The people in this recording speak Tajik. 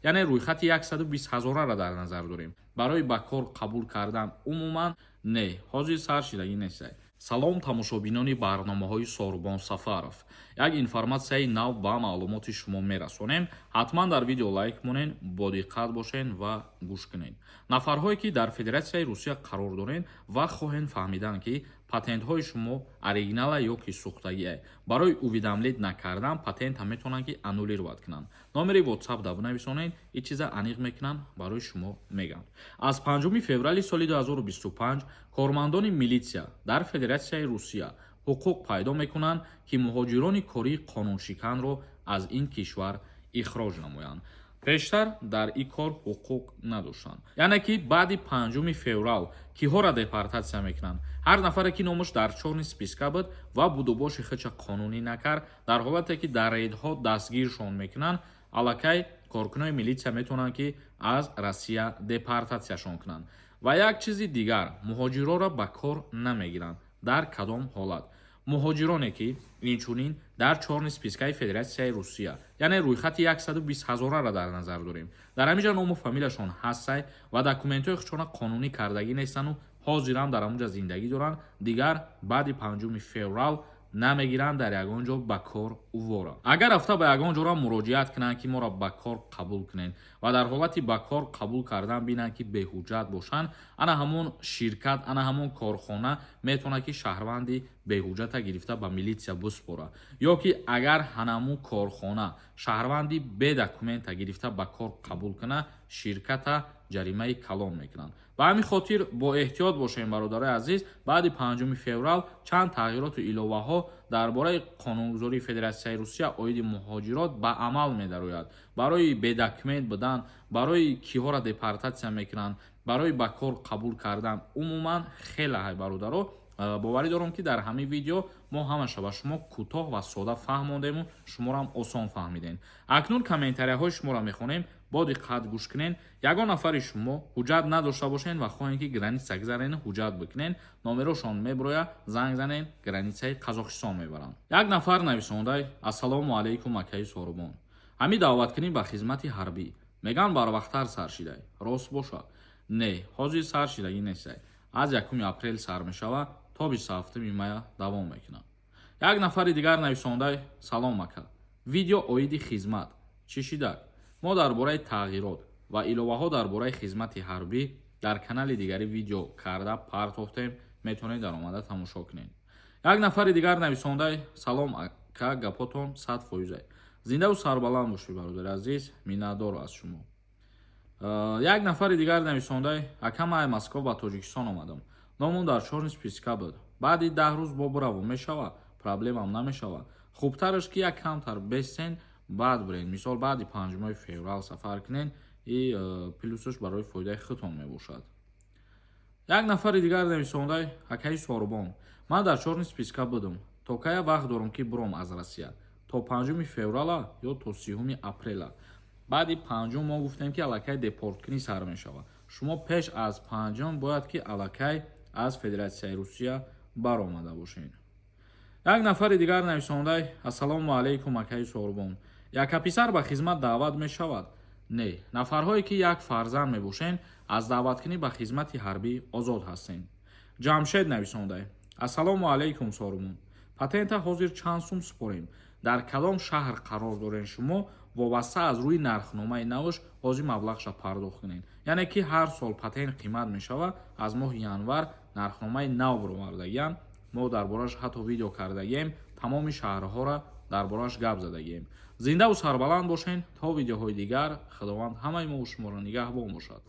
яъне рӯйхати 120,000-ро дар назар дорем. барои ба кор қабул кардан умуман не ҳозир сар шидагӣ нестай. салом тамошобинони барномаҳои Сорбон Сафаров. як информатсияи нав ба маълумоти шумо мерасонем. ҳатман дар видео лайк монен, бодиққат бошен ва гӯш кунед. нафарҳое ки дар Федератсияи Русия қарор дорен ва хоҳем фаҳмидан ки патентҳои шумо оригинала ё ки сӯхтагие, барои уведомлед накардан патента метавонанд ки аннулировать кунанд. номери WhatsApp да бинависонед, ин чиза аниқ мекунанд, барои шумо мегӯянд. аз 5 феврали соли 2025 кормандони милитсия дар Федератсияи Русия ҳуқуқ пайдо мекунанд ки муҳоҷирони кории қонуншиканро аз ин кишвар ихроҷ намоянд. пештар дар ин кор ҳуқуқ надоштанд. яъне ки баъди 5 феврал киҳоро депортатсия мекунанд? ҳар нафаре ки номаш дар чорни списка буд ва будубоши хича қонунӣ накард, дар ҳолате ки дар рейдҳо дастгиршон мекунанд, аллакай коркунои милитсия метавонанд ки аз Россия депортатсияшон кунанд. ва як чизи дигар, муҳоҷироро ба кор намегиранд. дар кадом ҳолат? муҳоҷироне ки инчунин дар чорни спискаи Федератсияи Русия, яъне рӯйхати 120,000-ро дар назар дорем, дар ҳаминҷа ному фамилияшон ҳастай ва документҳои худшона қонунӣ кардагӣ нестану ҳозирам дар ҳамунҷа зиндагӣ доранд, дигар баъди 5 феврал намегиранд дар ягон ҷо ба кор увора. агар рафта ба ягон ҷоро муроҷиат кунанд ки моро ба кор қабул кунед ва дар ҳолати ба кор қабул кардан бинанд ки беҳуҷҷат бошанд, ана ҳамон ширкат, ана ҳамон корхона метавонад ки шаҳрванди беҳуҷҷата гирифта ба милитсия буспора, ё ки агар ҳанамун корхона шаҳрванди бедокумента гирифта ба кор қабул кунад, ширката ҷаримаи калон мекунанд. ба ҳамин хотир бо эҳтиёт бошем бародарои азиз. баъди 5 феврал чанд тағйироту иловаҳо дар бораи қонунгузории Федератсияи Русия оиди муҳоҷирот ба амал медарояд. барои бедокумент будан, барои киҳоро депортатсия мекунанд, барои ба кор қабул кардан умуман хеле ҳай бародаро. боварӣ дорам ки дар ҳамин видео мо ҳамаша ба шумо кӯтоҳ ва сода фаҳмондему, шуморо ҳам осон фаҳмидем. акнун комментарияҳои шуморо мехонем. бо диққат гӯш кунед. ягон нафари шумо ҳуҷҷат надошта бошед ва хоҳед ки граница гузарен, ҳуҷҷат бикунед, номерошон меброя, занг занед, границаи Қазоқистон мебаранд. як нафар нависондай: ассалому алайкум акаи Сорбон, ҳамин даъваткунӣ ба хизмати ҳарбӣ меган барвақттар сар шидай, рост бошад? не, ҳозир сар шидагӣ нестай. аз 1 апрел сар мешава то 27 мая давом мекунад. як нафари дигар нависондай: салом ака, видео оиди хизмат чӣ шидаг? мо дар бораи тағйирот ва иловаҳо дар бораи хизмати ҳарбӣ дар канали дигари видео карда партохтем, метавонед даромада тамошо кунед. як нафари дигар нависондай: салом ака, гапотон 100%. зиндаву сарбаланд бошед бародари азиз, миннатдор аз шумо. як нафари дигар нависондай: ака, ман Москва ба Тоҷикистон омадам, номам дар чорни списка буд, баъди 10 рӯз бо буравам мешава, проблемам намешава. хубтараш ки як камтар бесен баъд буред, мисол баъди 5 феврал сафар кунед, и плюсаш барои фоидаи худтон мебошад. як нафари дигар нависондай: акаи Сорбон, ман дар чорни списка будам, то кая вақт дорам ки бурам аз Россия? то 5 феврала ё то 30 апрела? баъди 5 мо гуфтем ки аллакай депорткунӣ сар мешава. шумо пеш аз 5 бояд ки аллакай аз Федератсияи Русия баромада бошед. як нафари дигар нависондай: ассалому алайкум акаи Сорбон, яка писар ба хизмат даъват мешавад? не, нафарҳое ки як фарзанд мебошен аз даъваткунӣ ба хизмати ҳарбӣ озод ҳастем. ҷамшед нависондай: ассалому алайкум Сорбон, патента ҳозир чанд сум супорем? дар кадом шаҳр қарор дорен шумо? вобаста аз рӯи нархномаи навш ҳозир маблағша пардохт кунед. яъне ки ҳар сол патент қимат мешава. аз моҳи январ нархномаи нав бировардагиам, мо дар бораш ҳатто видео кардагием, тамоми шаҳрҳоро дар бораш гап задагием. зиндаву сарбаланд бошед. то видеоҳои дигар, худованд ҳамаи мо шуморо нигаҳбон бошад.